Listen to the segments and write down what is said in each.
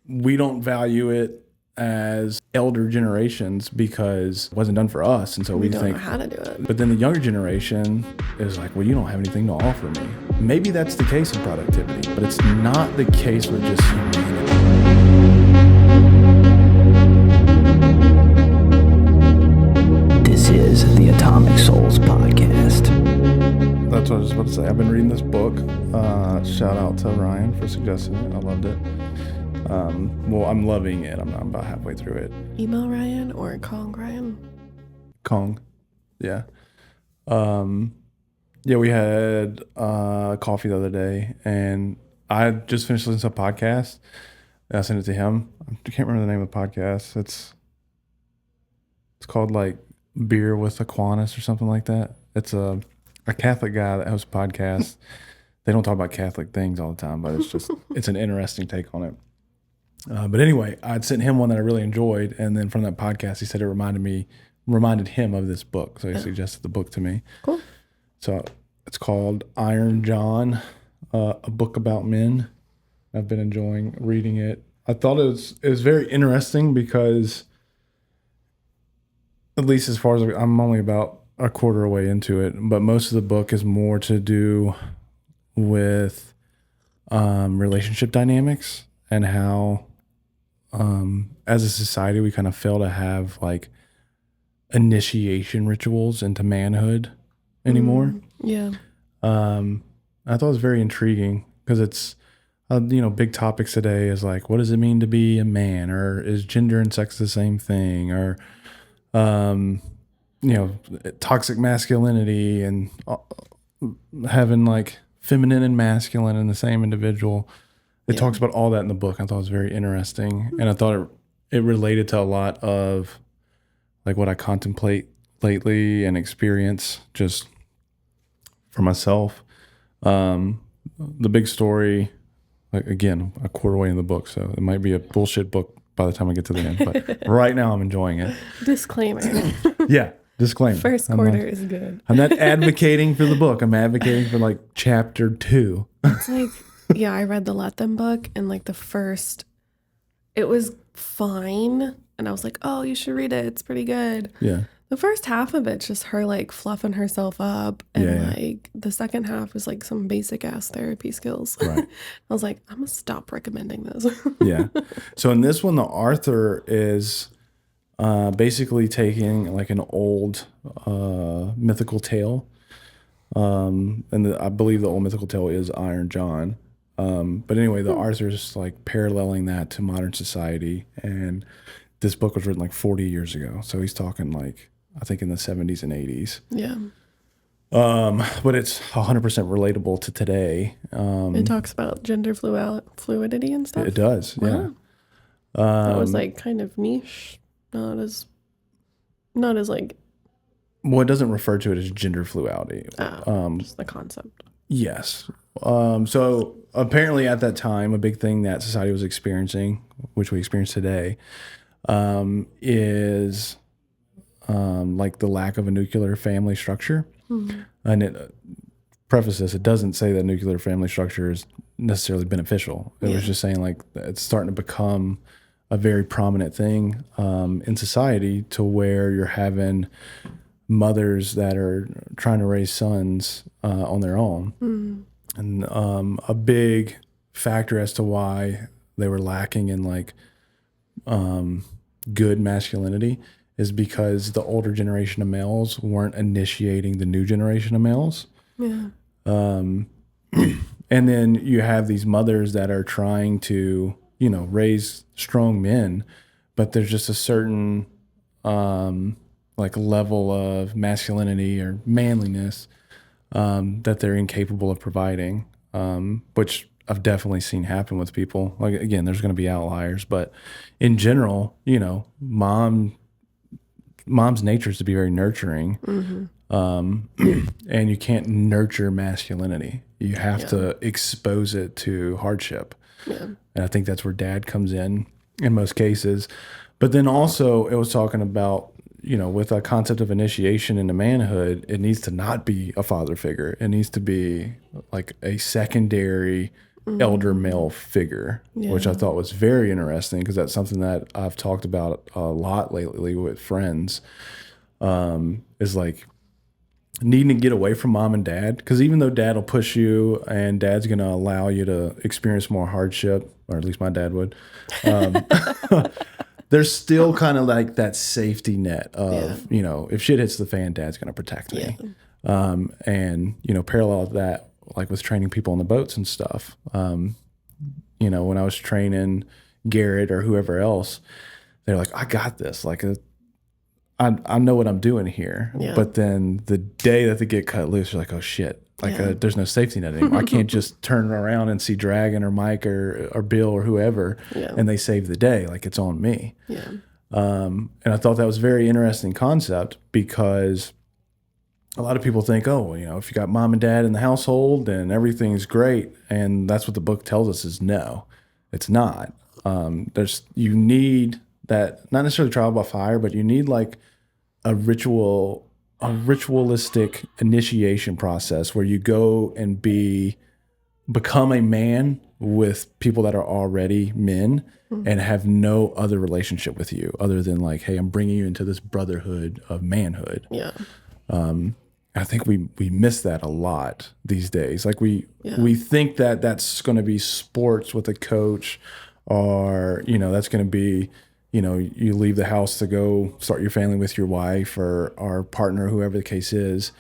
we don't value it as elder generations because it wasn't done for us, and so we don't think know how to do it. But then the younger generation is like, well, you don't have anything to offer me. Maybe that's the case in productivity, but it's not the case with just humanity. This is the Atomic Souls Podcast. That's what I was about to say. I've been reading this book. Shout out to Ryan for suggesting it. I loved it. Well, I'm loving it. I'm about halfway through it. Email Ryan or Kong Ryan? Kong. Yeah. Yeah, we had coffee the other day, and I just finished listening to a podcast. And I sent it to him. I can't remember the name of the podcast. It's called like Beer with Aquinas or something like that. It's a Catholic guy that hosts a podcast. They don't talk about Catholic things all the time, but it's an interesting take on it. But anyway, I'd sent him one that I really enjoyed, and then from that podcast, he said it reminded him of this book, so he suggested the book to me. Cool. So it's called Iron John, a book about men. I've been enjoying reading it. I thought it was very interesting because, at least as far as I'm only about a quarter away into it, but most of the book is more to do with relationship dynamics and how as a society we kind of fail to have like initiation rituals into manhood anymore. Yeah. I thought it was very intriguing because it's big topics today is like, what does it mean to be a man, or is gender and sex the same thing, or toxic masculinity and having like feminine and masculine in the same individual. It talks about all that in the book. I thought it was very interesting, and I thought it related to a lot of like what I contemplate lately and experience just for myself. The big story, like again, a quarter way in the book, so it might be a bullshit book by the time I get to the end, but right now I'm enjoying it. Disclaimer. Yeah, disclaimer. First quarter is good. I'm not advocating for the book. I'm advocating for like chapter 2. It's like, yeah, I read the Let Them book, and like it was fine. And I was like, oh, you should read it. It's pretty good. Yeah. The first half of it's just her like fluffing herself up. And like the second half is like some basic ass therapy skills. Right. I was like, I'm going to stop recommending this. Yeah. So in this one, the author is basically taking like an old mythical tale. I believe the old mythical tale is Iron John. But anyway, the author is like paralleling that to modern society. And this book was written like 40 years ago. So he's talking like, I think in the 70s and 80s. Yeah. But it's 100% relatable to today. It talks about gender fluidity and stuff. It does. Wow. Yeah. That was like kind of niche. Not as like. Well, it doesn't refer to it as gender fluidity. Just the concept. Yes. So apparently at that time, a big thing that society was experiencing, which we experience today, is like the lack of a nuclear family structure. Mm-hmm. And preface this, it doesn't say that nuclear family structure is necessarily beneficial. It was just saying like it's starting to become a very prominent thing in society, to where you're having mothers that are trying to raise sons on their own. Mm-hmm. And a big factor as to why they were lacking in like good masculinity is because the older generation of males weren't initiating the new generation of males. Yeah. And then you have these mothers that are trying to, raise strong men, but there's just a certain like level of masculinity or manliness that they're incapable of providing, which I've definitely seen happen with people. Like, again, there's going to be outliers, but in general, mom's nature is to be very nurturing. Mm-hmm. And you can't nurture masculinity. You have to expose it to hardship. Yeah. And I think that's where dad comes in most cases. But then also it was talking about, with a concept of initiation into manhood, it needs to not be a father figure. It needs to be like a secondary elder male figure, which I thought was very interesting because that's something that I've talked about a lot lately with friends, is like needing to get away from mom and dad. Because even though dad will push you and dad's going to allow you to experience more hardship, or at least my dad would, there's still kind of like that safety net of, you know, if shit hits the fan, dad's going to protect me. And, you know, parallel to that, like with training people on the boats and stuff, you know, when I was training Garrett or whoever else, they're like, I got this. Like, I know what I'm doing here. But then the day that they get cut loose, you're like, oh shit. Like there's no safety net anymore. I can't just turn around and see Dragon or Mike or Bill or whoever and they save the day. Like it's on me. And I thought that was a very interesting concept because a lot of people think, oh, you know, if you got mom and dad in the household, then everything's great. And that's what the book tells us is no, it's not. You need that, not necessarily trial by fire, but you need like a ritualistic initiation process where you go and become a man with people that are already men and have no other relationship with you other than like, hey, I'm bringing you into this brotherhood of manhood. I think we miss that a lot these days. Like we think that that's going to be sports with a coach, or, you know, that's going to be, you know, you leave the house to go start your family with your wife or our partner, whoever the case is.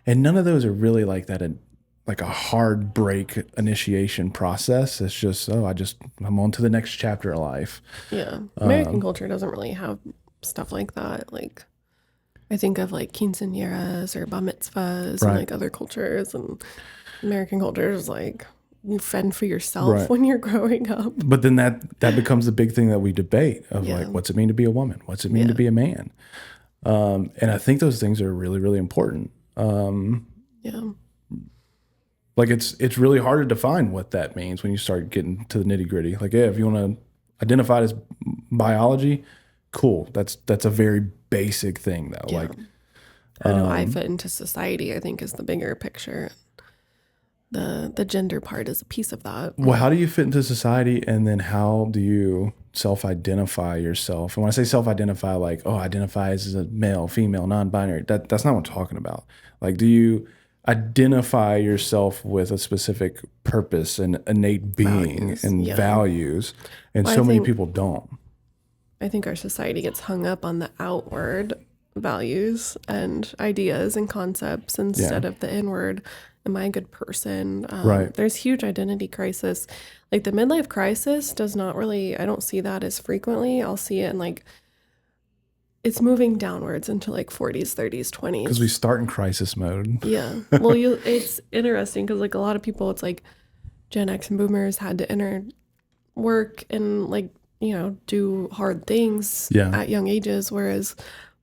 And none of those are really like that, like a hard break initiation process. It's just, I'm on to the next chapter of life. American culture doesn't really have stuff like that. Like, I think of like quinceañeras or bar mitzvahs and like other cultures, and American culture is like you fend for yourself when you're growing up. But then that becomes the big thing that we debate of like, what's it mean to be a woman? What's it mean to be a man? And I think those things are really, really important. Like it's really hard to define what that means when you start getting to the nitty gritty. Like, if you want to identify it as biology, cool. That's a very basic thing though. Like, how do I fit into society, I think, is the bigger picture. The gender part is a piece of that. Well, how do you fit into society, and then how do you self-identify yourself? And when I say self-identify, like, oh, identify as a male, female, non-binary, that's not what I'm talking about. Like, do you identify yourself with a specific purpose and innate being and values? And so many people don't. I think our society gets hung up on the outward values and ideas and concepts instead of the inward. Am I a good person? There's huge identity crisis. Like the midlife crisis does not really, I don't see that as frequently. I'll see it in like, it's moving downwards into like 40s, 30s, 20s. Because we start in crisis mode. Well, it's interesting because like a lot of people, it's like Gen X and boomers had to enter work and like, you know, do hard things at young ages, whereas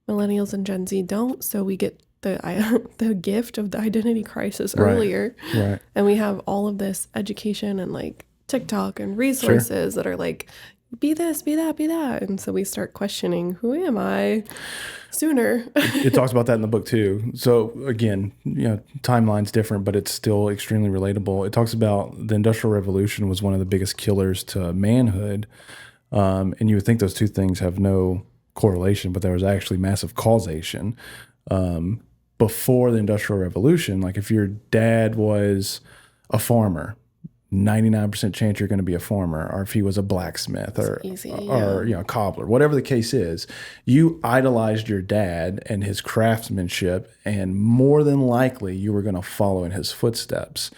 millennials and Gen Z don't. So we get the gift of the identity crisis earlier. And we have all of this education and like TikTok and resources that are like, be this, be that, be that. And so we start questioning, who am I sooner? It talks about that in the book too. So again, you know, timeline's different, but it's still extremely relatable. It talks about the Industrial Revolution was one of the biggest killers to manhood. And you would think those two things have no correlation, but there was actually massive causation. Before the Industrial Revolution, like if your dad was a farmer, 99% chance you're going to be a farmer, or if he was a blacksmith or you know, cobbler, whatever the case is, you idolized your dad and his craftsmanship, and more than likely you were going to follow in his footsteps.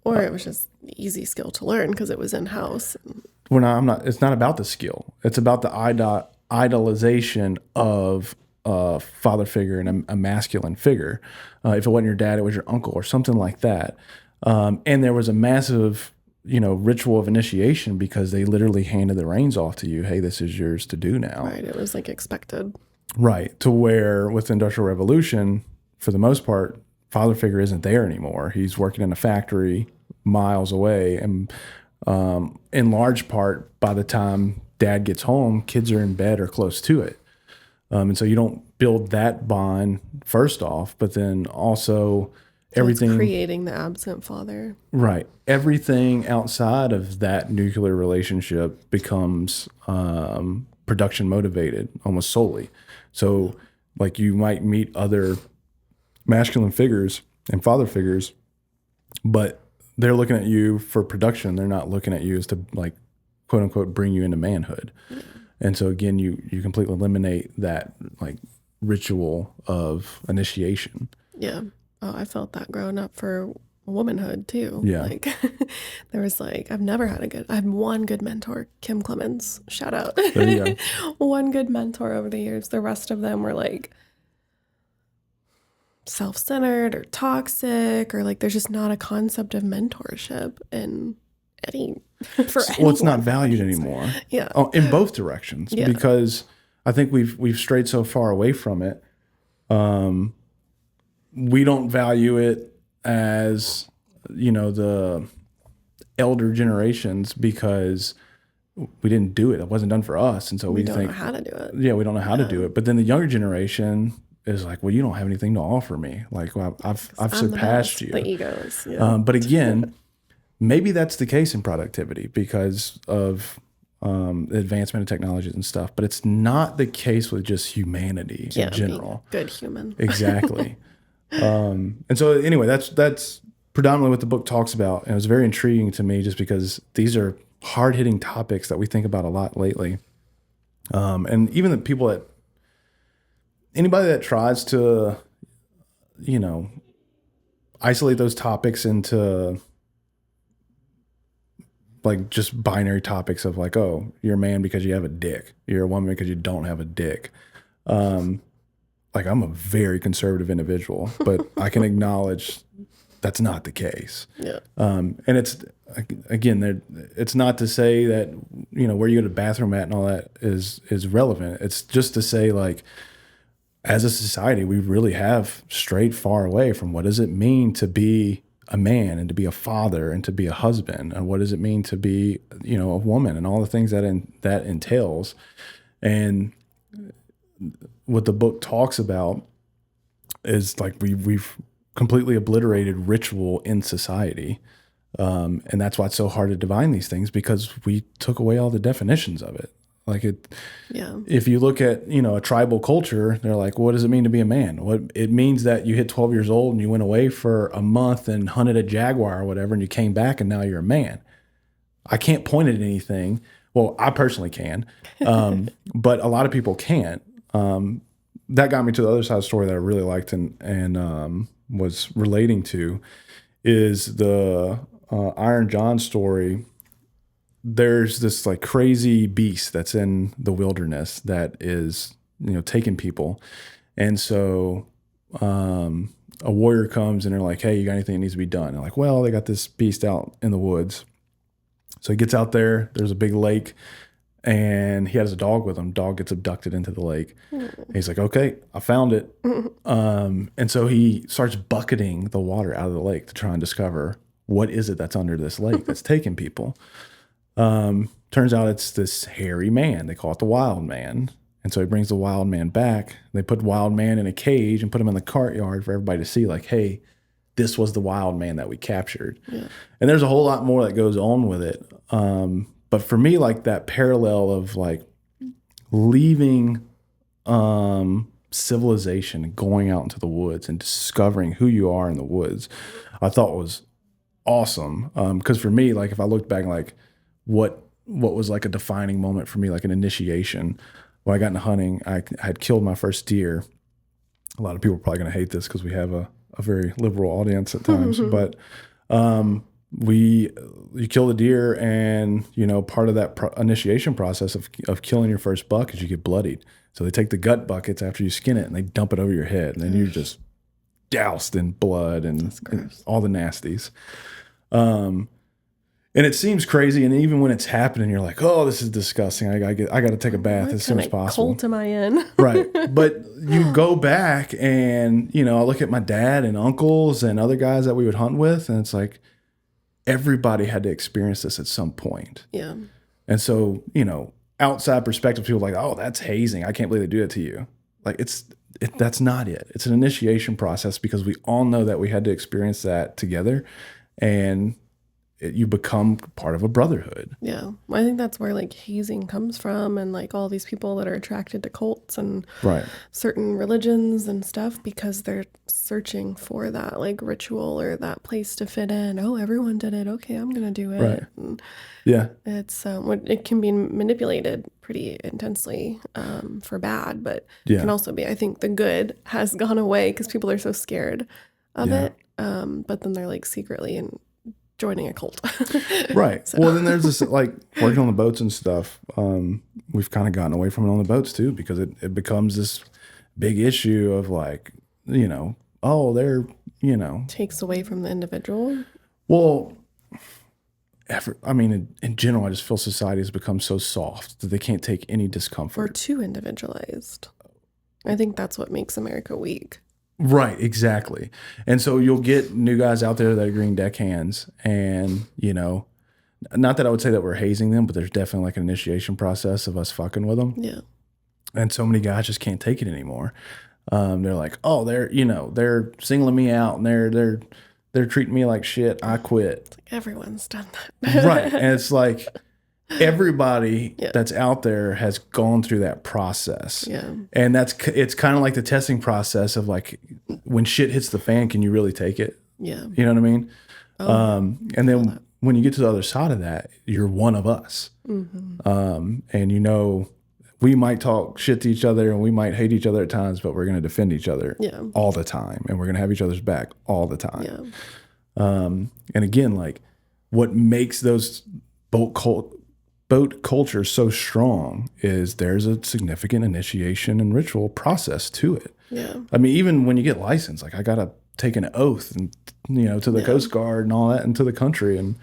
Or it was just an easy skill to learn because it was in-house. It's not about the skill. It's about the idolization of a father figure and a masculine figure. If it wasn't your dad, it was your uncle or something like that. And there was a massive, you know, ritual of initiation because they literally handed the reins off to you. Hey, this is yours to do now. Right. It was like expected. Right. To where with the Industrial Revolution, for the most part, father figure isn't there anymore. He's working in a factory miles away. And in large part, by the time dad gets home, kids are in bed or close to it. And so you don't build that bond first off, but then also everything. It's creating the absent father. Right. Everything outside of that nuclear relationship becomes production motivated almost solely. So like you might meet other masculine figures and father figures, but they're looking at you for production. They're not looking at you as to like, quote unquote, bring you into manhood. Yeah. And so again, you completely eliminate that like ritual of initiation. Yeah. Oh, I felt that growing up for womanhood too. Yeah. Like there was like, I had one good mentor, Kim Clemens, shout out. There you go. One good mentor over the years. The rest of them were like self-centered or toxic, or like there's just not a concept of mentorship in any well, it's not valued anymore. Yeah. Oh, in both directions. Yeah. Because I think we've strayed so far away from it. We don't value it as, you know, the elder generations because we didn't do it. It wasn't done for us. And so we don't think, know how to do it. Yeah, we don't know how to do it. But then the younger generation is like, well, you don't have anything to offer me. Like, well, I've surpassed you. The egos. Yeah. But again, maybe that's the case in productivity because of the advancement of technologies and stuff. But it's not the case with just humanity in general. Good human. Exactly. And so anyway, that's predominantly what the book talks about. And it was very intriguing to me just because these are hard-hitting topics that we think about a lot lately. And even the people anybody that tries to, you know, isolate those topics into like just binary topics of like, oh, you're a man because you have a dick. You're a woman because you don't have a dick. Like I'm a very conservative individual, but I can acknowledge that's not the case. Yeah. And it's, again, it's not to say that, you know, where you go to the bathroom at and all that is relevant. It's just to say like, as a society, we really have strayed far away from what does it mean to be a man and to be a father and to be a husband, and what does it mean to be, you know, a woman and all the things that entails. And what the book talks about is like we've completely obliterated ritual in society. And that's why it's so hard to divine these things, because we took away all the definitions of it. Like if you look at, you know, a tribal culture, they're like, what does it mean to be a man? It means that you hit 12 years old and you went away for a month and hunted a jaguar or whatever, and you came back and now you're a man. I can't point at anything. Well, I personally can, but a lot of people can't. That got me to the other side of the story that I really liked and was relating to is the Iron John story. There's this like crazy beast that's in the wilderness that is, you know, taking people. And so a warrior comes and they're like, hey, you got anything that needs to be done? And like, well, they got this beast out in the woods. So he gets out there, there's a big lake, and he has a dog with him. Dog gets abducted into the lake. He's like, okay, I found it. And so he starts bucketing the water out of the lake to try and discover what is it that's under this lake that's taking people. Turns out it's this hairy man. They call it the wild man. And so he brings the wild man back. They put wild man in a cage and put him in the cart yard for everybody to see, like, hey, this was the wild man that we captured. Yeah. And there's a whole lot more that goes on with it. But for me, like that parallel of like leaving civilization and going out into the woods and discovering who you are in the woods, I thought was awesome. Because for me, like if I looked back, like what was like a defining moment for me, like an initiation. When I got into hunting, I had killed my first deer. A lot of people are probably going to hate this because we have a very liberal audience at times, but you kill the deer, and you know part of that initiation process of killing your first buck is you get bloodied. So they take the gut buckets after you skin it and they dump it over your head, and then you're just doused in blood and all the nasties. And it seems crazy, and even when it's happening, you're like, "Oh, this is disgusting. I got to take a bath as soon as possible." What cult am I in? Right, but you go back, and you know, I look at my dad and uncles and other guys that we would hunt with, and it's like everybody had to experience this at some point. Yeah. And so, you know, outside perspective, people are like, "Oh, that's hazing. I can't believe they do that to you." Like that's not it. It's an initiation process because we all know that we had to experience that together, and you become part of a brotherhood. Yeah. I think that's where like hazing comes from, and like all these people that are attracted to cults and certain religions and stuff, because they're searching for that like ritual or that place to fit in. Oh, everyone did it. Okay, I'm going to do it. Right. And it's it can be manipulated pretty intensely for bad, but it can also be, I think the good has gone away because people are so scared of it. But then they're like secretly and joining a cult. Right. So. Well, then there's this like working on the boats and stuff. We've kind of gotten away from it on the boats too, because it becomes this big issue of like, they're, takes away from the individual. Well, in general, I just feel society has become so soft that they can't take any discomfort. Or too individualized. I think that's what makes America weak. Right, exactly. And so you'll get new guys out there that are green deckhands, and, not that I would say that we're hazing them, but there's definitely like an initiation process of us fucking with them. Yeah. And so many guys just can't take it anymore. They're like, oh, they're singling me out, and they're treating me like shit. I quit. It's like everyone's done that. Right. And it's like everybody that's out there has gone through that process. Yeah. And it's kind of like the testing process of like, when shit hits the fan, can you really take it? Yeah. You know what I mean? Oh, and then when you get to the other side of that, you're one of us. Mm-hmm. And we might talk shit to each other and we might hate each other at times, but we're going to defend each other all the time, and we're going to have each other's back all the time. Yeah. And again, like what makes those boat cultures so strong is there's a significant initiation and ritual process to it. Yeah. I mean, even when you get licensed, like I got to take an oath and, to the Coast Guard and all that, and to the country. And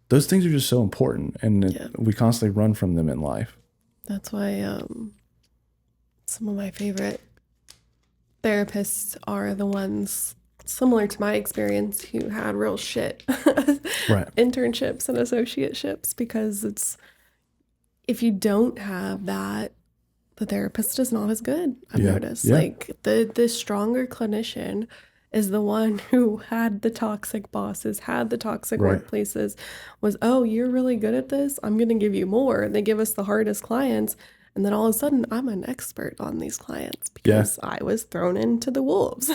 those things are just so important. And we constantly run from them in life. That's why some of my favorite therapists are the ones similar to my experience who had real shit internships and associateships, because if you don't have that, the therapist is not as good. I've noticed. Like the stronger clinician is the one who had the toxic bosses, had the toxic workplaces, was, oh, you're really good at this, I'm going to give you more. They give us the hardest clients, and then all of a sudden I'm an expert on these clients because I was thrown into the wolves.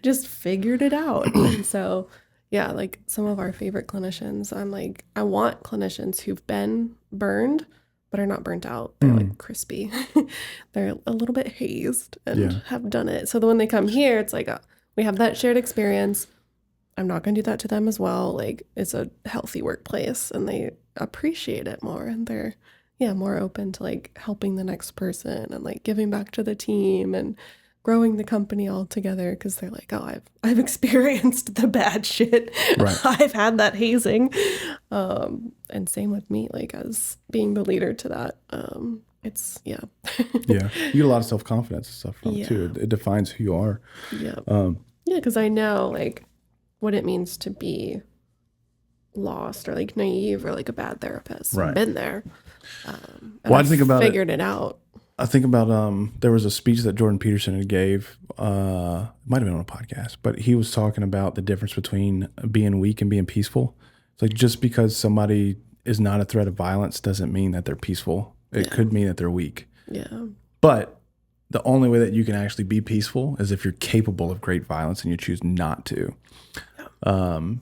Just figured it out. And so like some of our favorite clinicians, I'm like, I want clinicians who've been burned but are not burnt out. They're like crispy. They're a little bit hazed and have done it. So that when they come here, it's like, we have that shared experience. I'm not going to do that to them as well. Like, it's a healthy workplace and they appreciate it more, and they're more open to like helping the next person and like giving back to the team and growing the company all together, because they're like, oh, I've experienced the bad shit. I've had that hazing. And same with me, like as being the leader to that. It's you get a lot of self-confidence and stuff from it too. It defines who you are. Because I know like what it means to be lost or like naive or like a bad therapist. I've been there. I think about figured it out. I think about there was a speech that Jordan Peterson had gave, might have been on a podcast, but he was talking about the difference between being weak and being peaceful. It's like, just because somebody is not a threat of violence doesn't mean that they're peaceful. It could mean that they're weak. But the only way that you can actually be peaceful is if you're capable of great violence and you choose not to. And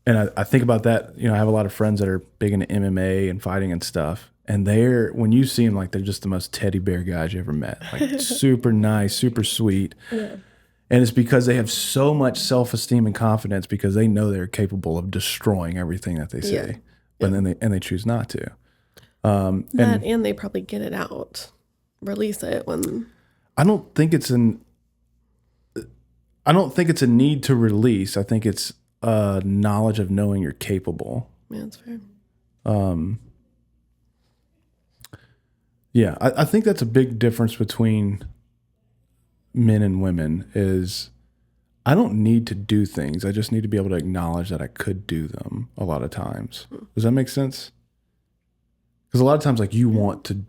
I think about that, I have a lot of friends that are big into MMA and fighting and stuff. And when you see them, like, they're just the most teddy bear guys you ever met. Like, super nice, super sweet. And it's because they have so much self-esteem and confidence, because they know they're capable of destroying everything that they say. But then they choose not to. And they probably get it out, release it when. I don't think it's a need to release. I think it's knowledge of knowing you're capable. Yeah, that's fair. I think that's a big difference between men and women is I don't need to do things. I just need to be able to acknowledge that I could do them a lot of times. Does that make sense? Because a lot of times, like, you want to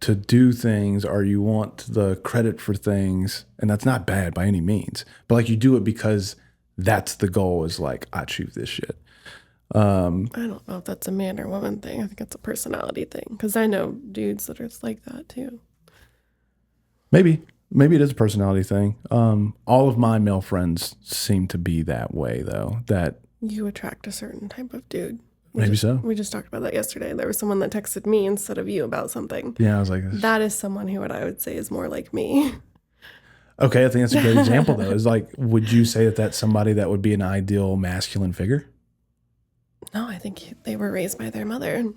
to do things or you want the credit for things, and that's not bad by any means, but like you do it because that's the goal, is like, I choose this shit. I don't know if that's a man or woman thing. I think it's a personality thing, because I know dudes that are like that too. Maybe it is a personality thing. All of my male friends seem to be that way, though, that you attract a certain type of dude. We just talked about that yesterday. There was someone that texted me instead of you about something. Yeah, I was like, that is someone who I would say is more like me. Okay, I think that's a great example, though. Is like, would you say that that's somebody that would be an ideal masculine figure? No, I think they were raised by their mother.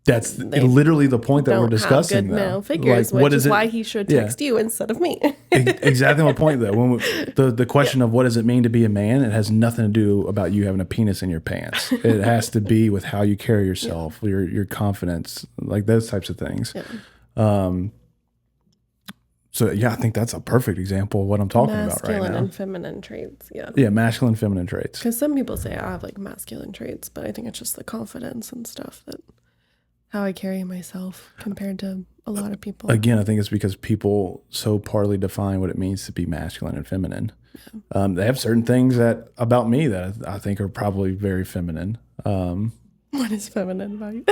That's literally the point that we're discussing. Good male figures, like, which is why he should text you instead of me. Exactly my point, though. When the question of what does it mean to be a man, it has nothing to do about you having a penis in your pants. It has to be with how you carry yourself, your confidence, like those types of things. Yeah. So yeah, I think that's a perfect example of what I'm talking about right now. Masculine and feminine traits. Yeah. Yeah, masculine and feminine traits. Because some people say I have like masculine traits, but I think it's just the confidence and stuff, that how I carry myself compared to a lot of people. Again, I think it's because people so poorly define what it means to be masculine and feminine. Yeah. They have certain things about me that I think are probably very feminine. What is feminine about you?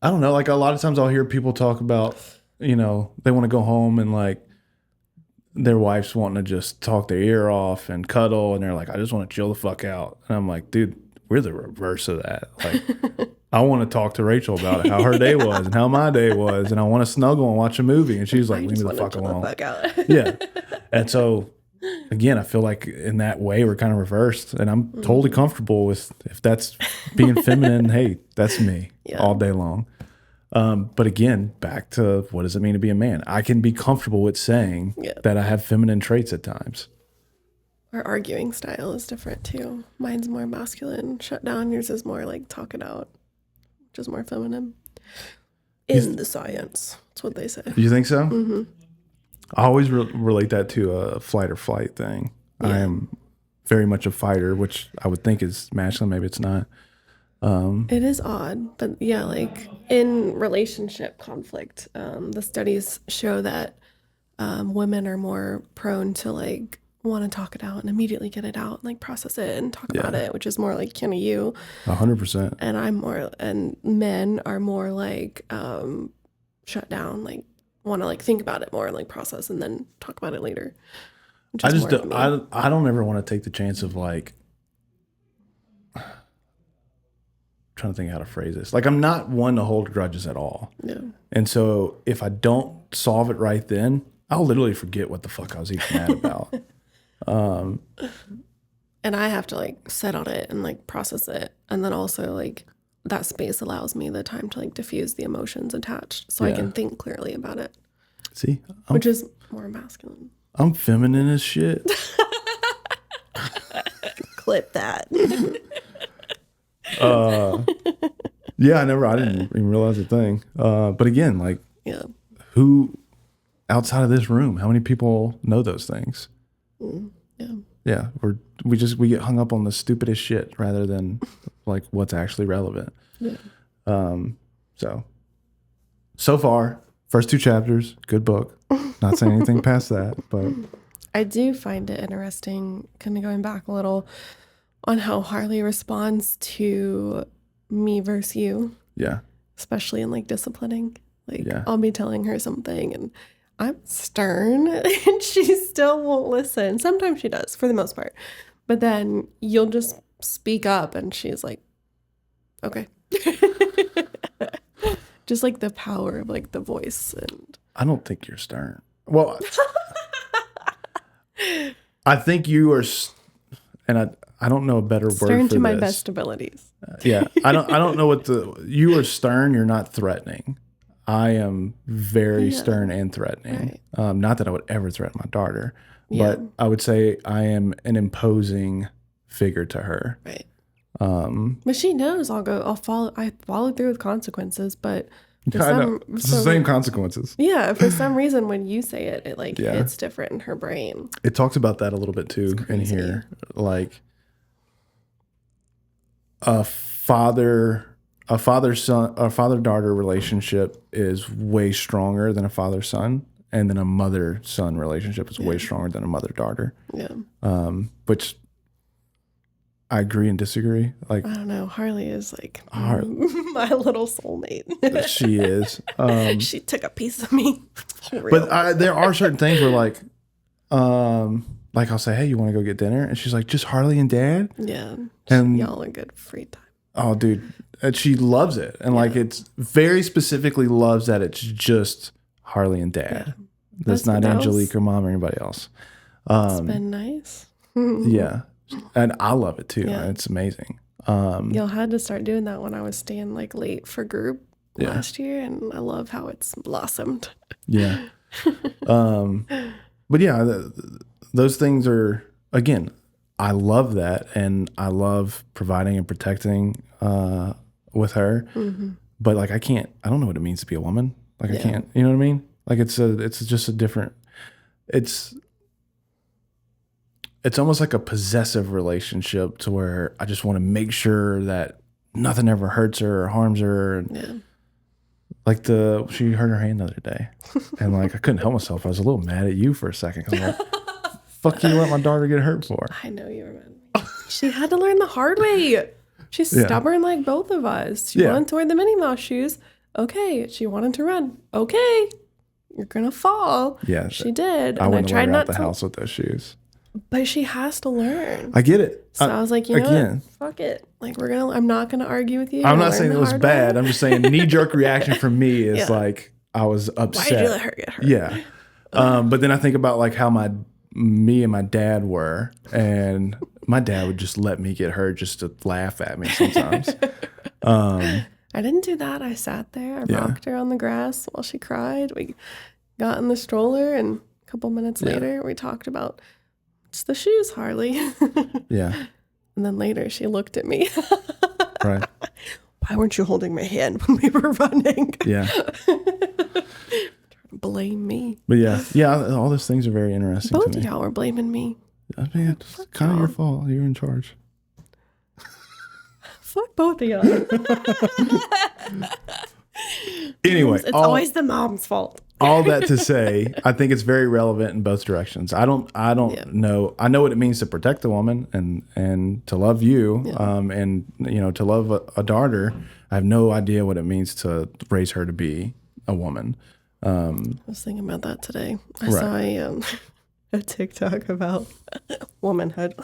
I don't know. Like, a lot of times I'll hear people talk about, they want to go home and like their wife's wanting to just talk their ear off and cuddle. And they're like, I just want to chill the fuck out. And I'm like, dude, we're the reverse of that. Like, I want to talk to Rachel about it, how her day was and how my day was. And I want to snuggle and watch a movie. And she's like, leave me the fuck alone. Yeah. And so, again, I feel like in that way, we're kind of reversed. And I'm totally comfortable with, if that's being feminine, hey, that's me all day long. But again, back to what does it mean to be a man? I can be comfortable with saying that I have feminine traits at times. Our arguing style is different too. Mine's more masculine, shut down. Yours is more like talk it out, which is more feminine. In the science, that's what they say. You think so? Mm-hmm. I always relate that to a flight or flight thing. Yeah. I am very much a fighter, which I would think is masculine. Maybe it's not. It is odd, but yeah, like in relationship conflict, the studies show that women are more prone to like want to talk it out and immediately get it out, like process it and talk about it, which is more like kind of you. 100%. And men are more like shut down, like want to like think about it more and like process and then talk about it later. I don't ever want to take the chance of like, trying to think how to phrase this. Like, I'm not one to hold grudges at all. Yeah. And so if I don't solve it right then, I'll literally forget what the fuck I was even mad about. And I have to like sit on it and like process it. And then also like that space allows me the time to like diffuse the emotions attached so I can think clearly about it. See? Which is more masculine. I'm feminine as shit. Clip that. Yeah, I didn't even realize a thing. But again, like, who outside of this room, how many people know those things? Yeah, we get hung up on the stupidest shit rather than like what's actually relevant. So far, first 2 chapters, good book. Not saying anything past that, but I do find it interesting, kind of going back a little, on how Harley responds to me versus you. Yeah. Especially in like disciplining. Like I'll be telling her something and I'm stern and she still won't listen. Sometimes she does, for the most part. But then you'll just speak up and she's like, okay. Just like the power of like the voice. And I don't think you're stern. Well, I think you are, and I don't know a better word for this. Stern to my best abilities. I don't know you are stern, you're not threatening. I am very stern and threatening. Right. Not that I would ever threaten my daughter, but I would say I am an imposing figure to her. Right. But she knows I follow through with consequences, but it's the same consequences. Yeah, for some reason when you say it, it's different in her brain. It talks about that a little bit too in here. Like, a father a father-daughter relationship is way stronger than a father-son, and then a mother-son relationship is way stronger than a mother-daughter. Yeah. Which I agree and disagree. Like, I don't know. Harley is like my little soulmate. She is. She took a piece of me. But there are certain things where like I'll say, hey, you want to go get dinner? And she's like, just Harley and Dad? Yeah. And y'all are good free time. Oh, dude. And she loves it. And like, it's very specifically loves that it's just Harley and Dad. Yeah. That's not Angelique or Mom or anybody else. It's been nice. Yeah. And I love it too. Yeah. It's amazing. Y'all had to start doing that when I was staying like late for group last year. And I love how it's blossomed. Yeah. But yeah, those things are, again, I love that. And I love providing and protecting with her. Mm-hmm. But like, I don't know what it means to be a woman. Like I can't, you know what I mean? Like it's just a different, it's almost like a possessive relationship to where I just want to make sure that nothing ever hurts her or harms her. And like she hurt her hand the other day, and like I couldn't help myself. I was a little mad at you for a second because I'm like, "Fuck you, let my daughter get hurt for?" I know you were mad at me. She had to learn the hard way. She's stubborn like both of us. She wanted to wear the Minnie Mouse shoes. Okay, she wanted to run. Okay, you're gonna fall. Yeah, she did. I wouldn't let her out the house with those shoes. But she has to learn. I get it. So I was like, you know what? Fuck it. Like I'm not gonna argue with you. I'm not saying it was bad. I'm just saying knee-jerk reaction from me is like I was upset. Why did you let her get hurt? Yeah. But then I think about like how me and my dad were, and my dad would just let me get hurt just to laugh at me sometimes. I didn't do that. I sat there. I rocked her on the grass while she cried. We got in the stroller, and a couple minutes later, we talked about it's the shoes, Harley. Yeah. And then later, she looked at me. Right. Why weren't you holding my hand when we were running? Yeah. Trying to blame me. But yeah, all those things are very interesting. Both to me. of y'all were blaming me. I mean, it's kind of your fault. You're in charge. Fuck both of y'all. Anyway, it's always the mom's fault. All that to say, I think it's very relevant in both directions. I don't know. I know what it means to protect a woman and to love you, and to love a daughter. I have no idea what it means to raise her to be a woman. I was thinking about that today. I saw a TikTok about womanhood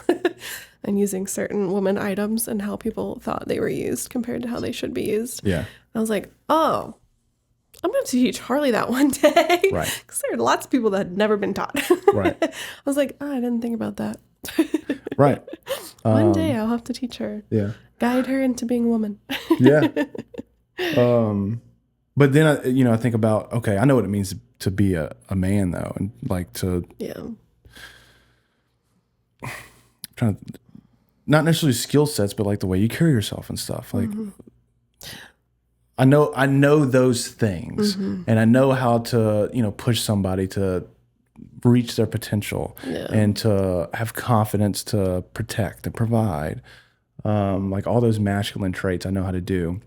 and using certain woman items and how people thought they were used compared to how they should be used. Yeah, I was like, oh. I'm going to teach Harley that one day. Right. Because there are lots of people that had never been taught. Right. I was like, I didn't think about that. Right. One day I'll have to teach her. Yeah. Guide her into being a woman. Yeah. But then, I think about, okay, I know what it means to be a man, though. And like to... Yeah. Trying to... Not necessarily skill sets, but like the way you carry yourself and stuff. Like... Mm-hmm. I know those things, and I know how to, push somebody to reach their potential and to have confidence to protect and provide. Like all those masculine traits I know how to do.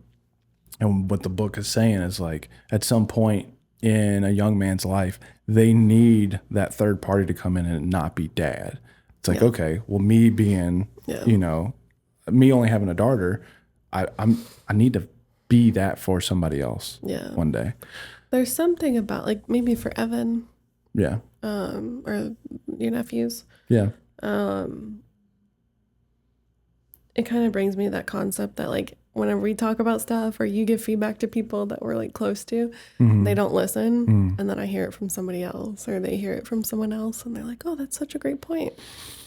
And what the book is saying is like at some point in a young man's life, they need that third party to come in and not be dad. It's like, okay, well, me being, me only having a daughter, I need to be that for somebody else one day. There's something about like maybe for Evan or your nephews it kind of brings me to that concept that like whenever we talk about stuff or you give feedback to people that we're like close to, they don't listen, and then I hear it from somebody else or they hear it from someone else and they're like, oh, that's such a great point,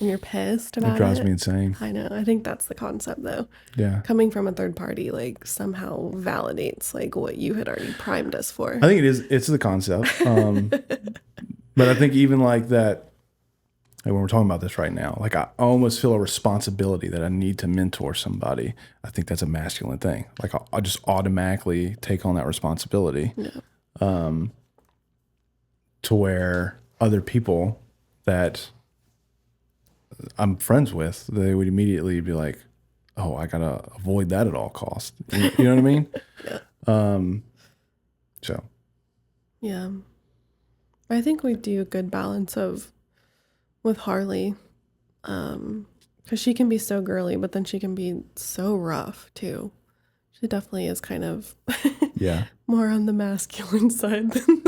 and you're pissed about it. It drives me insane. I know. I think that's the concept though. Yeah, coming from a third party like somehow validates like what you had already primed us for. I think it's the concept, but I think even like that, like when we're talking about this right now, like I almost feel a responsibility that I need to mentor somebody. I think that's a masculine thing. Like I'll just automatically take on that responsibility, to where other people that I'm friends with, they would immediately be like, oh, I gotta avoid that at all costs. You know what I mean? Yeah. So. Yeah. I think we do a good balance with Harley, because she can be so girly, but then she can be so rough too. She definitely is kind of more on the masculine side than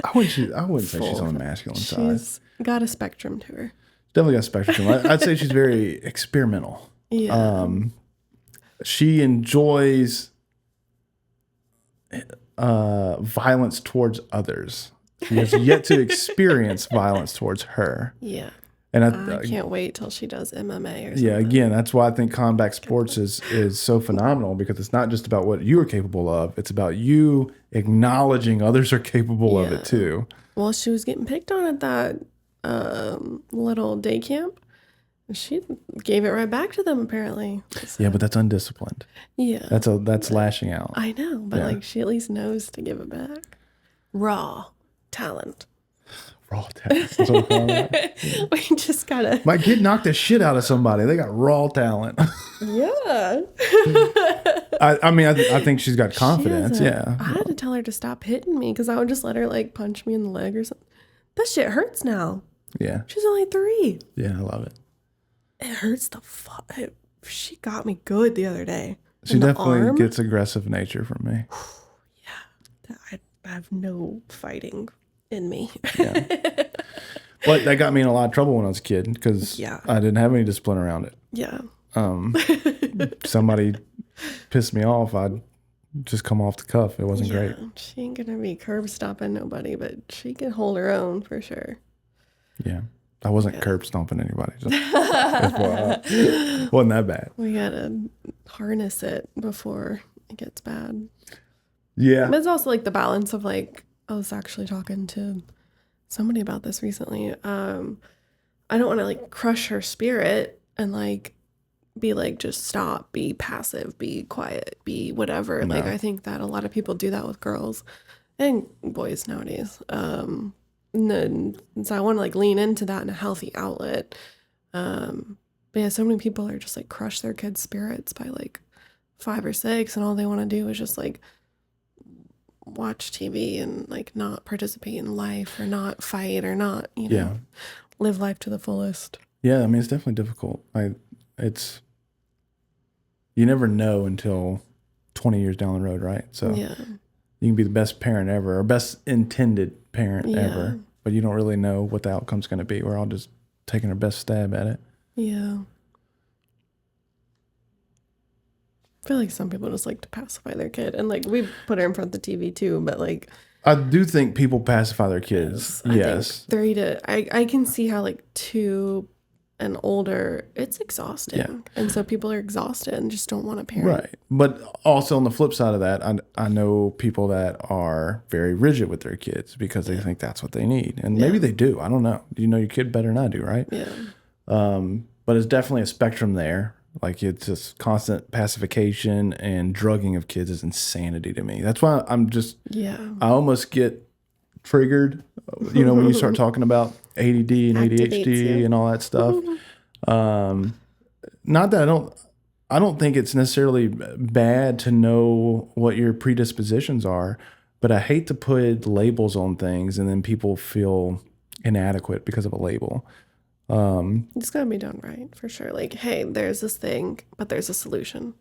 I wouldn't say she's on the masculine side. She's got a spectrum to her. Definitely got a spectrum. I'd say she's very experimental. Yeah. She enjoys violence towards others. She has yet to experience violence towards her. Yeah. And I can't wait till she does MMA or something. Yeah, again, that's why I think combat sports is so phenomenal, because it's not just about what you are capable of. It's about you acknowledging others are capable of it too. Well, she was getting picked on at that little day camp. She gave it right back to them, apparently. So. Yeah, but that's undisciplined. Yeah. That's lashing out. I know, but like she at least knows to give it back. Raw talent. Raw talent. That's what we're calling it. We just gotta. My kid knocked the shit out of somebody. They got raw talent. Yeah. I think she's got confidence. Yeah. I had to tell her to stop hitting me because I would just let her like punch me in the leg or something. That shit hurts now. Yeah. She's only 3. Yeah, I love it. It hurts the fuck. She got me good the other day. She definitely gets aggressive nature from me. Yeah. I have no fighting in me. Yeah. But that got me in a lot of trouble when I was a kid because I didn't have any discipline around it. Yeah. Somebody pissed me off, I'd just come off the cuff. It wasn't great. She ain't gonna be curb stomping nobody, but she can hold her own for sure. Yeah. I wasn't curb stomping anybody. It wasn't that bad. We gotta harness it before it gets bad. Yeah. But it's also like the balance of like, I was actually talking to somebody about this recently. I don't want to like crush her spirit and like be like, just stop, be passive, be quiet, be whatever. No. Like I think that a lot of people do that with girls and boys nowadays. And so I want to like lean into that in a healthy outlet. But yeah, so many people are just like crush their kids' spirits by like 5 or 6, and all they want to do is just like watch TV and like not participate in life or not fight or not, you know, live life to the fullest. Yeah, I mean, it's definitely difficult. You never know until 20 years down the road, right? So you can be the best parent ever or best intended parent ever, but you don't really know what the outcome's going to be. We're all just taking our best stab at it. Yeah. I feel like some people just like to pacify their kid, and like we put her in front of the TV too, but like I do think people pacify their kids. Yes. 3 to I can see how like 2 and older, it's exhausting. Yeah. And so people are exhausted and just don't want to parent. Right. But also on the flip side of that, I know people that are very rigid with their kids because they think that's what they need. And maybe they do. I don't know. You know your kid better than I do, right? Yeah. But it's definitely a spectrum there. Like it's just constant pacification and drugging of kids is insanity to me. That's why I'm just, I almost get triggered, you know, when you start talking about ADD and ADHD and all that stuff. Not that I don't think it's necessarily bad to know what your predispositions are, but I hate to put labels on things and then people feel inadequate because of a label. It's got to be done right, for sure. Like, hey, there's this thing, but there's a solution.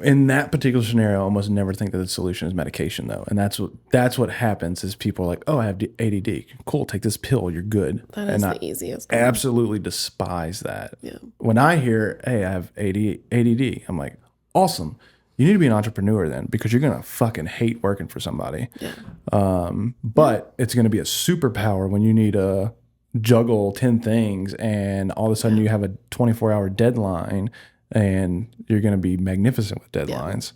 In that particular scenario, I almost never think that the solution is medication, though. And that's what happens is people are like, oh, I have ADD. Cool, take this pill, you're good. That is the easiest. I absolutely despise that. Yeah. When I hear, hey, I have ADD, I'm like, awesome. You need to be an entrepreneur then, because you're going to fucking hate working for somebody. Yeah. But it's going to be a superpower when you need to juggle 10 things and all of a sudden you have a 24-hour deadline and you're going to be magnificent with deadlines.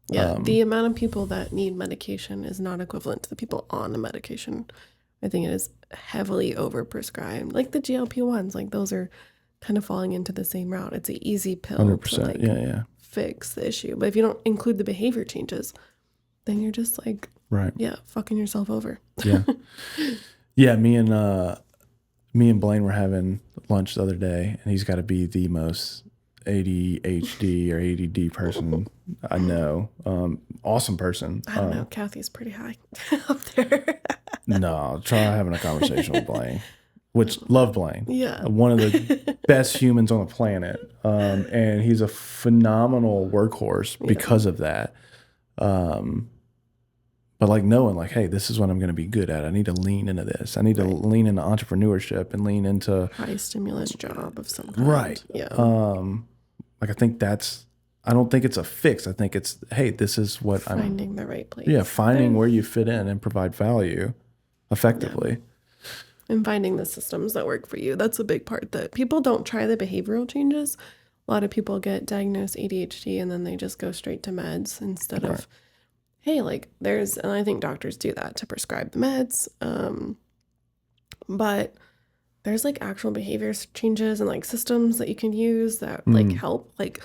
Yeah. The amount of people that need medication is not equivalent to the people on the medication. I think it is heavily overprescribed. Like the GLP-1s, like those are kind of falling into the same route. It's an easy pill 100%. to fix the issue. But if you don't include the behavior changes, then you're just like, fucking yourself over. Yeah. Yeah, me and me and Blaine were having lunch the other day, and he's got to be the most ADHD or ADD person I know. Awesome person. I don't know. Kathy's pretty high up there. No, try having a conversation with Blaine, which love Blaine. Yeah. One of the best humans on the planet. And he's a phenomenal workhorse because of that. But like knowing like, hey, this is what I'm going to be good at. I need to lean into this. I need to lean into entrepreneurship and lean into high stimulus job of some kind. Right. Yeah. Like I think I don't think it's a fix. I think it's, hey, this is what finding the right place. Yeah. Finding where you fit in and provide value effectively. Yeah. And finding the systems that work for you. That's a big part that people don't try the behavioral changes. A lot of people get diagnosed ADHD and then they just go straight to meds instead of, hey, like and I think doctors do that to prescribe the meds. But there's like actual behavior changes and like systems that you can use that like help. Like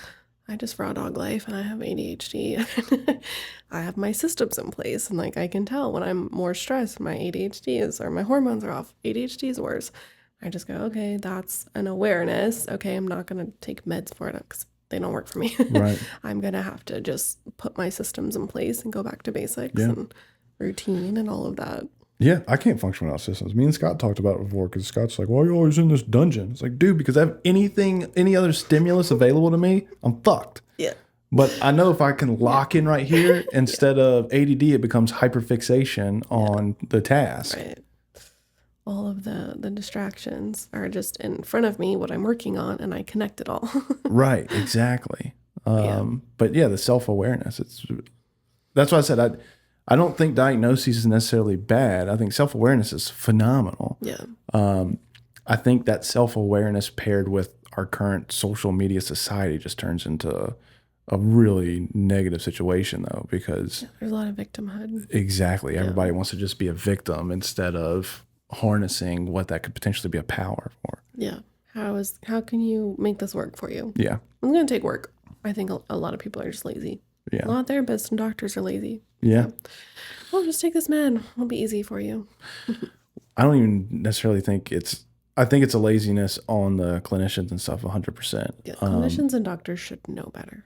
I just raw dog life and I have ADHD. I have my systems in place and like I can tell when I'm more stressed, my ADHD is, or my hormones are off. ADHD is worse. I just go, okay, that's an awareness. Okay, I'm not going to take meds for it because they don't work for me. Right. I'm going to have to just put my systems in place and go back to basics and routine and all of that. Yeah, I can't function without systems. Me and Scott talked about it before because Scott's like, well, you're always in this dungeon. It's like, dude, because I have any other stimulus available to me, I'm fucked. Yeah. But I know if I can lock in right here, instead of ADD, it becomes hyperfixation on the task. Right. All of the distractions are just in front of me, what I'm working on, and I connect it all. Right, exactly. But yeah, the self-awareness, that's why I said I don't think diagnosis is necessarily bad. I think self-awareness is phenomenal. Yeah. I think that self-awareness paired with our current social media society just turns into a really negative situation though, because there's a lot of victimhood. Exactly. Everybody wants to just be a victim instead of harnessing what that could potentially be a power for. Yeah. How can you make this work for you? Yeah. It's going to take work. I think a lot of people are just lazy. Yeah. A lot of therapists and doctors are lazy. Yeah. So, well, just take this med. It'll be easy for you. I don't even necessarily think I think it's a laziness on the clinicians and stuff 100%. Yeah, clinicians and doctors should know better.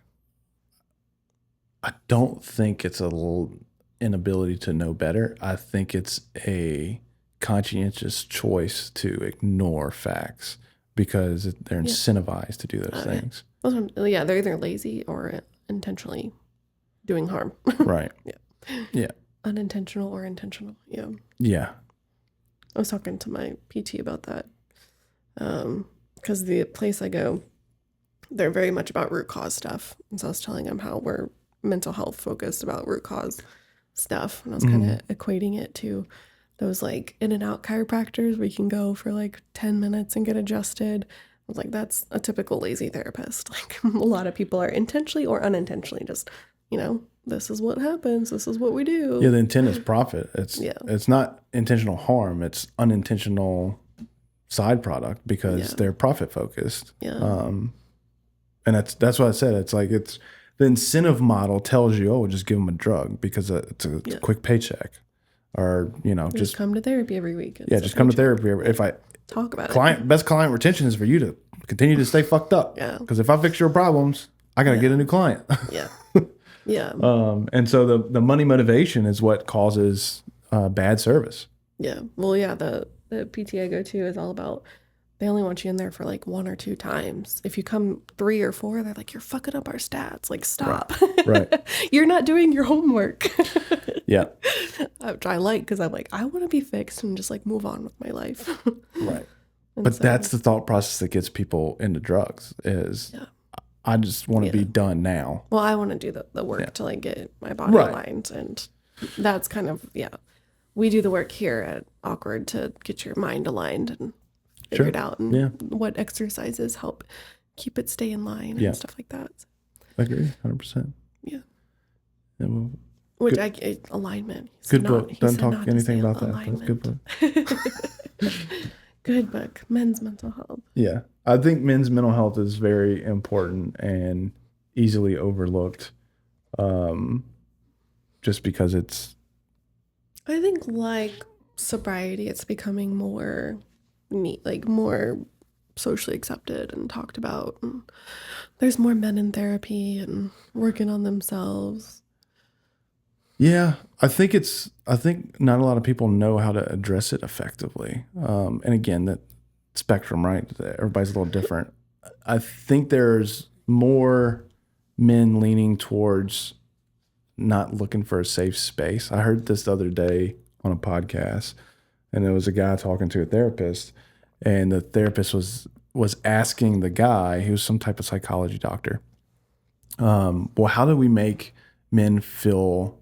I don't think it's a little inability to know better. I think it's a conscientious choice to ignore facts because they're incentivized to do those things. Yeah, they're either lazy or intentionally doing harm. Right. Yeah. Unintentional or intentional. Yeah. Yeah. I was talking to my PT about that because the place I go, they're very much about root cause stuff. And so I was telling them how we're mental health focused about root cause stuff. And I was kind of equating it to those like in and out chiropractors where you can go for like 10 minutes and get adjusted. I was like, that's a typical lazy therapist. Like a lot of people are intentionally or unintentionally just, this is what happens. This is what we do. Yeah, the intent is profit. It's not intentional harm. It's unintentional side product because they're profit focused. Yeah. And that's what I said. It's like the incentive model tells you, just give them a drug because it's a quick paycheck, or just come to therapy every week. Just come to therapy. If I talk about it, best client retention is for you to continue to stay fucked up. Yeah. Because if I fix your problems, I gotta get a new client. Yeah. Yeah. And so the money motivation is what causes bad service. Yeah. Well, yeah. The PT I go to is all about, they only want you in there for like 1 or 2 times. If you come 3 or 4, they're like, you're fucking up our stats. Like, stop. Right. You're not doing your homework. Yeah. Which I like because I'm like, I want to be fixed and just like move on with my life. Right. But that's the thought process that gets people into drugs is I just want to be done now. Well, I want to do the work to like get my body aligned. And that's kind of, we do the work here at Awkward to get your mind aligned and figure it out. And what exercises help keep it stay in line and stuff like that. I agree, 100%. Yeah. Which alignment. Good book. Don't talk anything about that. That's a good book. Good book. Men's mental health. Yeah. I think men's mental health is very important and easily overlooked. Just because I think like sobriety, it's becoming more like more socially accepted and talked about. And there's more men in therapy and working on themselves. Yeah, I think not a lot of people know how to address it effectively. And again, that spectrum, right? Everybody's a little different. I think there's more men leaning towards not looking for a safe space. I heard this the other day on a podcast, and there was a guy talking to a therapist, and the therapist was asking the guy, he was some type of psychology doctor, well, how do we make men feel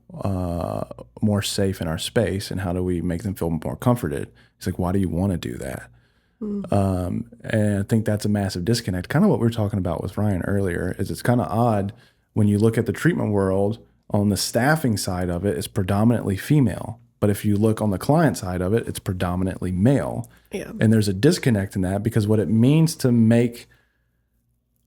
more safe in our space, and how do we make them feel more comforted? He's like, why do you want to do that? And I think that's a massive disconnect. Kind of what we were talking about with Ryan earlier is it's kind of odd when you look at the treatment world. On the staffing side of it, it's predominantly female. But if you look on the client side of it, it's predominantly male. Yeah. And there's a disconnect in that, because what it means to make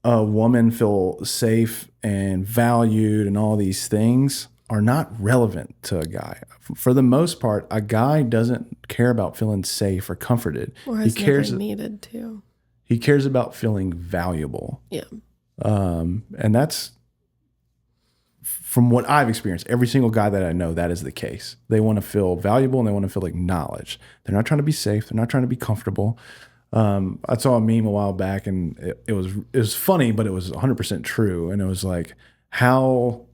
a woman feel safe and valued and all these things are not relevant to a guy. For the most part, a guy doesn't care about feeling safe or comforted. Or has never needed to. He cares about feeling valuable. Yeah. And that's, from what I've experienced, every single guy that I know, that is the case. They want to feel valuable and they want to feel acknowledged. They're not trying to be safe. They're not trying to be comfortable. I saw a meme a while back, and it was funny, but it was 100% true. And it was like how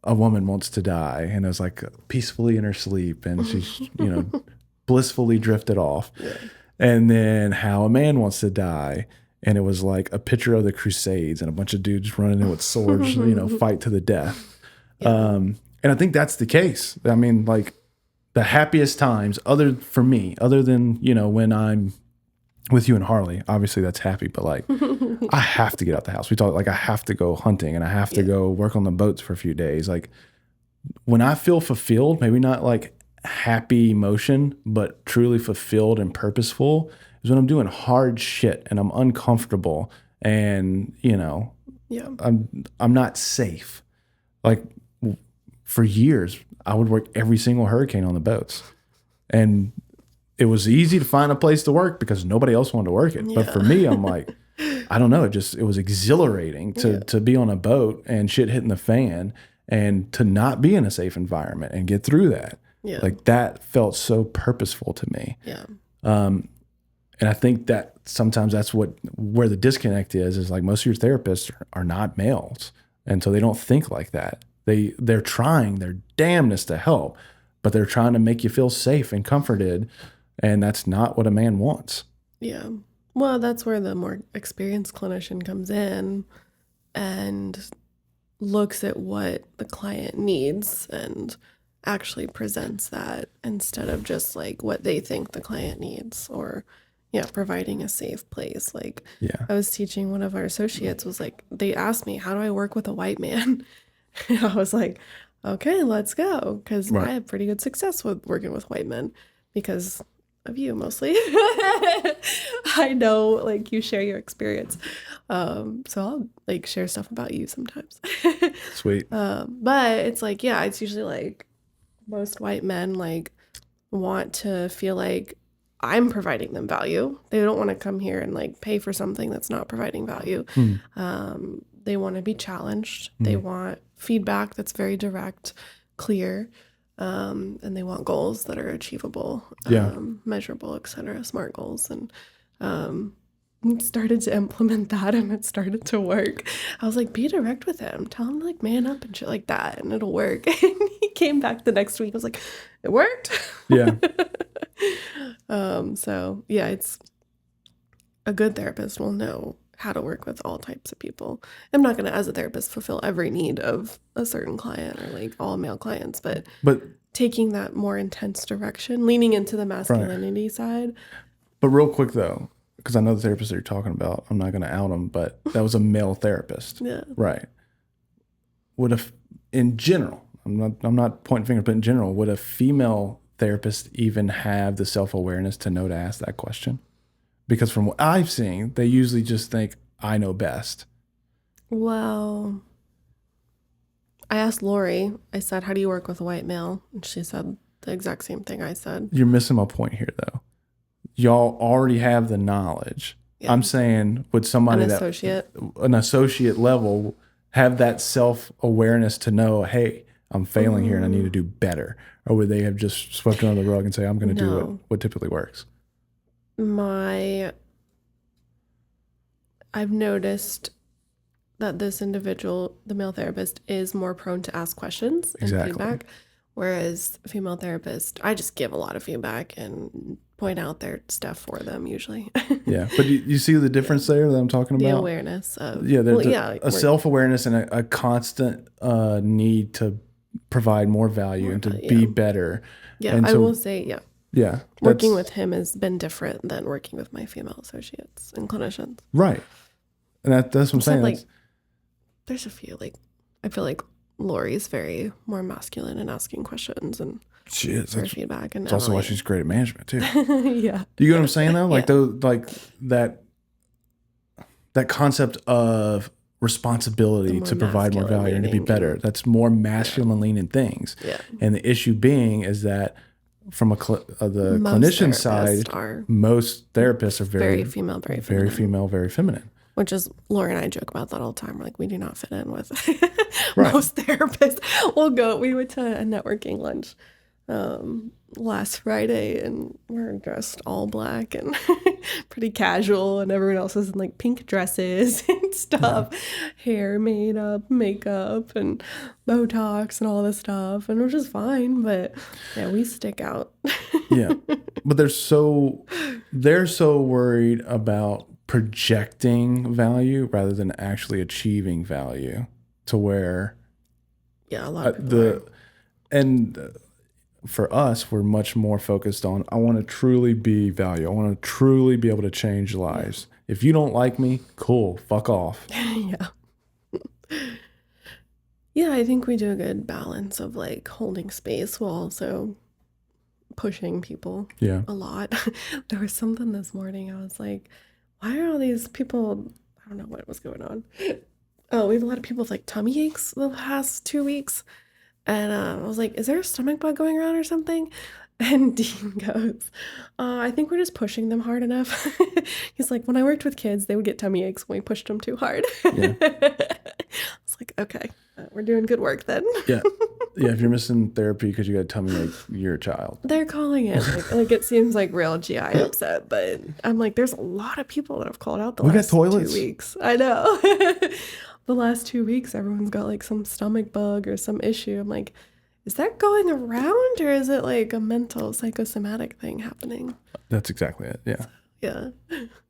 a woman wants to die, and it was like peacefully in her sleep, and she's blissfully drifted off. Yeah. And then how a man wants to die, and it was like a picture of the Crusades and a bunch of dudes running in with swords, fight to the death. Yeah. And I think that's the case. I mean, like the happiest times, other than, when I'm with you and Harley, obviously that's happy, but like I have to get out the house. We talk like I have to go hunting and I have to go work on the boats for a few days. Like when I feel fulfilled, maybe not like happy emotion, but truly fulfilled and purposeful is when I'm doing hard shit and I'm uncomfortable and, I'm not safe. Like for years, I would work every single hurricane on the boats, and it was easy to find a place to work because nobody else wanted to work it. Yeah. But for me, I'm like, I don't know. It was exhilarating to be on a boat and shit hitting the fan and to not be in a safe environment and get through that. Yeah. Like that felt so purposeful to me. Yeah. And I think that sometimes that's where the disconnect is like most of your therapists are not males. And so they don't think like that. They're trying their damnedest to help, but they're trying to make you feel safe and comforted. And that's not what a man wants. Yeah. Well, that's where the more experienced clinician comes in and looks at what the client needs and actually presents that instead of just like what they think the client needs, or providing a safe place. Like I was teaching one of our associates was like, they asked me, how do I work with a white man? And I was like, okay, let's go. Because I have pretty good success with working with white men because of you mostly. I know like you share your experience. So I'll like share stuff about you sometimes. Sweet. But it's like, it's usually like most white men like want to feel like I'm providing them value. They don't want to come here and like pay for something that's not providing value. They want to be challenged. They want feedback that's very direct, clear, and they want goals that are achievable, measurable, etc., SMART goals. And started to implement that, and it started to work. I was like, be direct with him. Tell him to like man up and shit like that, and it'll work. And he came back the next week. I was like, it worked. Yeah. So it's a good therapist will know how to work with all types of people. I'm not going to, as a therapist, fulfill every need of a certain client or like all male clients, but taking that more intense direction, leaning into the masculinity side. But real quick though, because I know the therapist that you're talking about, I'm not going to out him, but that was a male therapist. Yeah. Right. In general, I'm not pointing fingers, but in general, would a female therapist even have the self-awareness to know to ask that question? Because from what I've seen, they usually just think, I know best. Well, I asked Lori, I said, how do you work with a white male? And she said the exact same thing I said. You're missing my point here, though. y'all already have the knowledge. Yeah. I'm saying would somebody an associate level have that self-awareness to know, hey, I'm failing here and I need to do better? Or would they have just swept it under the rug and say, I'm going to do what typically works? I've noticed that this individual, the male therapist, is more prone to ask questions and feedback. Whereas a female therapist, I just give a lot of feedback and point out their stuff for them usually. Yeah. But you see the difference there that I'm talking about? The awareness of. Yeah. There's a self-awareness and a constant need to provide more value and to be better. Yeah. And I will say, yeah. Working with him has been different than working with my female associates and clinicians. Right. And that's what I'm saying. Like, there's a few, like, I feel like Lori's very more masculine in asking questions and she is. for feedback. And it's also why she's great at management too. Yeah. Do you get what I'm saying though? Like that concept of responsibility to provide more value and to be better. That's more masculine leaning things. Yeah. And the issue being is that from the clinician side, most therapists are very female, very female, very feminine. Which is, Lori and I joke about that all the time. We're like, we do not fit in with most therapists. We went to a networking lunch last Friday and we're dressed all black and pretty casual, and everyone else is in like pink dresses and stuff, hair made up, makeup and Botox and all this stuff, and which is fine, but yeah, we stick out. Yeah, but they're so worried about projecting value rather than actually achieving value, to where a lot of people for us, we're much more focused on, I want to truly be value. I want to truly be able to change lives. If you don't like me, cool, fuck off. Yeah. Yeah, I think we do a good balance of like holding space while also pushing people a lot. There was something this morning, I was like, why are all these people, I don't know what was going on. Oh, we have a lot of people with like tummy aches the past 2 weeks. And I was like, is there a stomach bug going around or something? And Dean goes, I think we're just pushing them hard enough. He's like, when I worked with kids, they would get tummy aches when we pushed them too hard. Yeah. It's like, okay, we're doing good work then. Yeah. Yeah, if you're missing therapy because you got a tummy ache, you're a child. They're calling it. Like it seems like real GI upset, but I'm like, there's a lot of people that have called out the last 2 weeks. I know. The last 2 weeks, everyone's got like some stomach bug or some issue. I'm like, is that going around or is it like a mental psychosomatic thing happening? That's exactly it. Yeah. Yeah.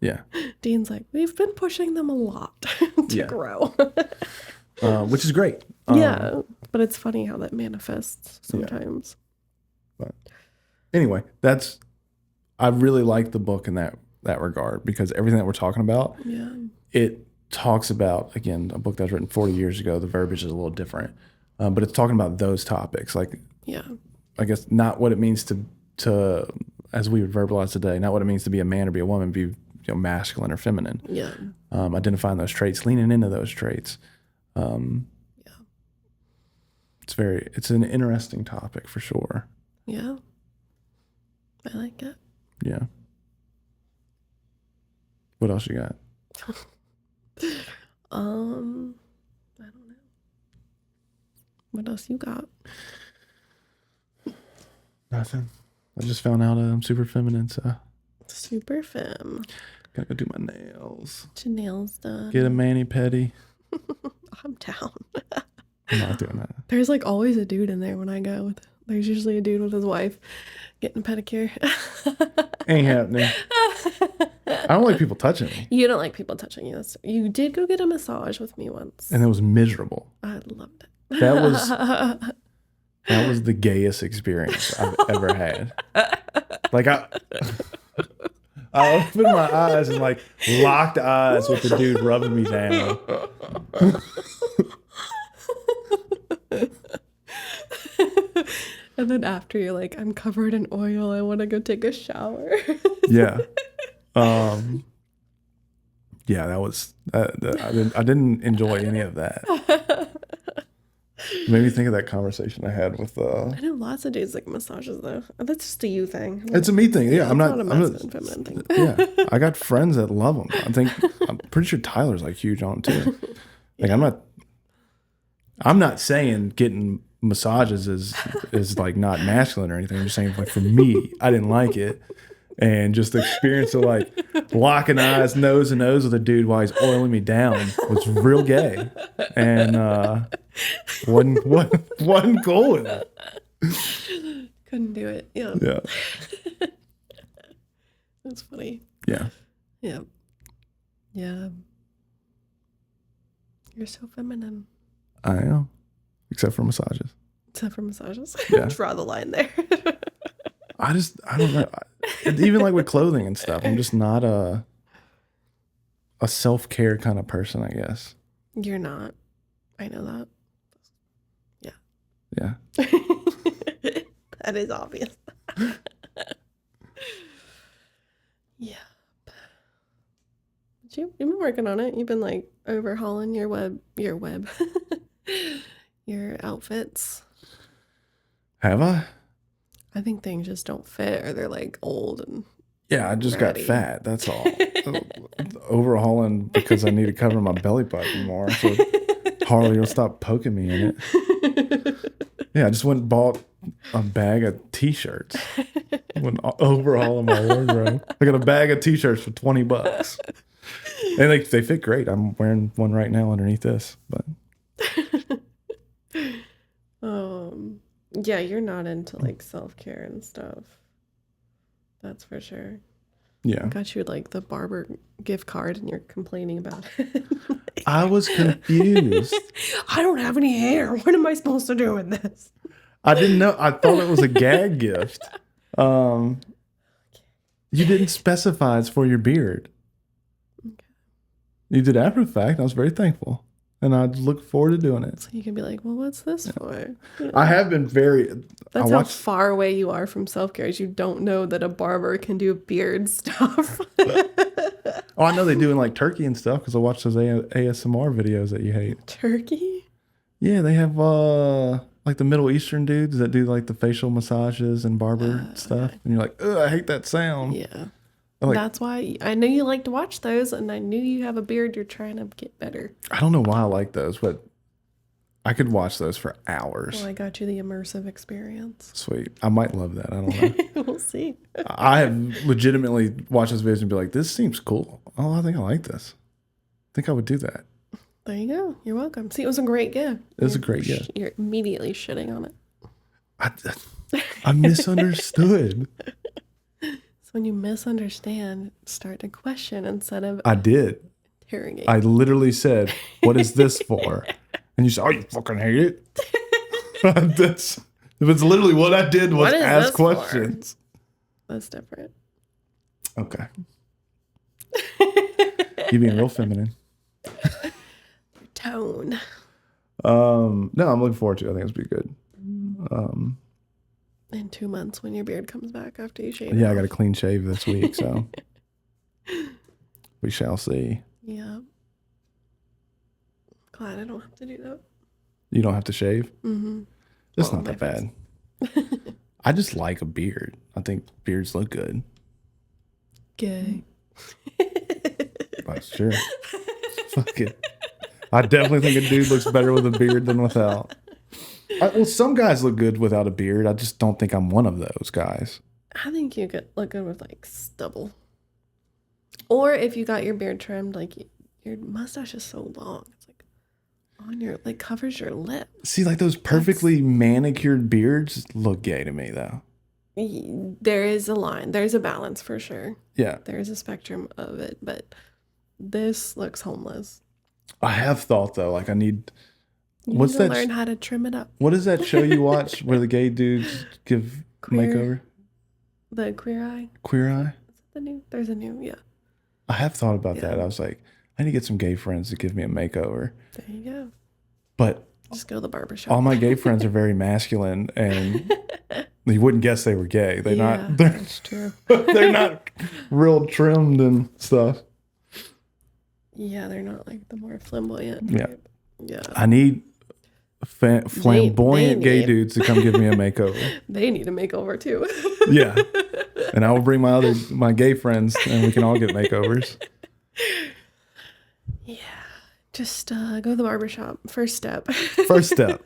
Yeah. Dean's like, we've been pushing them a lot to grow. Which is great. Yeah. But it's funny how that manifests sometimes. Yeah. But anyway, I really like the book in that regard, because everything that we're talking about, it talks about, again, a book that was written 40 years ago. The verbiage is a little different, but it's talking about those topics, like, I guess not what it means to as we would verbalize today, not what it means to be a man or be a woman, be masculine or feminine. Yeah. Identifying those traits, leaning into those traits. It's an interesting topic for sure. Yeah. I like it. Yeah. What else you got? I don't know. What else you got? Nothing. I just found out I'm super feminine, so. Super femme. Gotta go do my nails. Get your nails done. Get a mani-pedi. I'm down. I'm not doing that. There's like always a dude in there when I go. There's usually a dude with his wife getting a pedicure. Ain't happening. I don't like people touching me. You don't like people touching you. You did go get a massage with me once. And it was miserable. I loved it. That was the gayest experience I've ever had. Like I opened my eyes and like locked eyes with the dude rubbing me down. And then after you're like, I'm covered in oil, I want to go take a shower. Yeah. Yeah, that was I didn't enjoy any of that. Made me think of that conversation I had with. I know lots of dudes like massages though. That's just a you thing. It's a me thing. Yeah, I'm not a masculine, feminine thing. Yeah, I got friends that love them. I'm pretty sure Tyler's like huge on them too. Like I'm not saying getting massages is like not masculine or anything. I'm just saying like for me, I didn't like it. And just the experience of like locking eyes, nose to nose with a dude while he's oiling me down was real gay. And wasn't cool with it. Couldn't do it. Yeah. Yeah. That's funny. Yeah. Yeah. Yeah. You're so feminine. I am. Except for massages. Except for massages. Yeah. Draw the line there. I don't know. Even like with clothing and stuff, I'm just not a self-care kind of person, I guess. You're not. I know that. Yeah. Yeah. That is obvious. Yeah. But you've been working on it. You've been like overhauling your your outfits. Have I? I think things just don't fit, or they're like old and Yeah, I just ratty. got fat. That's all. Overhauling because I need to cover my belly button more. So Harley will stop poking me in it. Yeah, I just went and bought a bag of t-shirts. Went overhauling my wardrobe. I got a bag of t-shirts for $20. And they fit great. I'm wearing one right now underneath this. But yeah, you're not into like self-care and stuff. That's for sure. yeah. I got you like the Barber gift card and you're complaining about it. I was confused. I don't have any hair. What am I supposed to do with this? I didn't know. I thought it was a gag gift. You didn't specify it's for your beard. Okay. You did after the fact. I was very thankful. And I look forward to doing it. So you can be like, well, what's this for? You know, I have been very... that's how far away you are from self-care, is you don't know that a barber can do beard stuff. Oh, I know they do in like Turkey and stuff because I watch those ASMR videos that you hate. Turkey? Yeah, they have like the Middle Eastern dudes that do like the facial massages and barber stuff. And you're like, ugh, I hate that sound. Yeah. Like, that's why I know you like to watch those, and I knew you have a beard. You're trying to get better. I don't know why I like those, but I could watch those for hours. Well, I got you the immersive experience. Sweet. I might love that. I don't know. We'll see. I have legitimately watched those videos and be like, this seems cool. Oh, I think I like this. I think I would do that. There you go. You're welcome. See, it was a great gift. It was a great gift. You're immediately shitting on it. I misunderstood. So when you misunderstand, start to question instead of I did. interrogate. I literally said, what is this for? And you said, oh, you fucking hate it? That's literally what I did was ask questions. That's different. Okay. You being real feminine. Tone. No, I'm looking forward to it. I think it's be good. In 2 months when your beard comes back after you shave. Yeah, I got a clean shave this week, so we shall see. Yeah. Glad I don't have to do that. You don't have to shave? Mm-hmm. It's not that bad. I just like a beard. I think beards look good. Gay. That's true. Fuck it. I definitely think a dude looks better with a beard than without. Well, some guys look good without a beard. I just don't think I'm one of those guys. I think you could look good with like stubble. Or if you got your beard trimmed, like your mustache is so long. It's like on your, like covers your lip. See, like those perfectly manicured beards look gay to me though. There is a line. There's a balance for sure. Yeah. There's a spectrum of it, but this looks homeless. I have thought though, like I need... You What's need to that? learn how to trim it up. What is that show you watch where the gay dudes give makeover? The Queer Eye. Queer Eye? Is it the new? There's a new, yeah. I have thought about that. I was like, I need to get some gay friends to give me a makeover. There you go. But just go to the barber shop. all my gay friends are very masculine, and you wouldn't guess they were gay. That's true. They're not real trimmed and stuff. Yeah, they're not like the more flamboyant. Yeah. Type. Yeah. I need flamboyant gay dudes to come give me a makeover. They need a makeover too. Yeah. And I will bring my gay friends and we can all get makeovers. Yeah. Just go to the barbershop. First step. First step.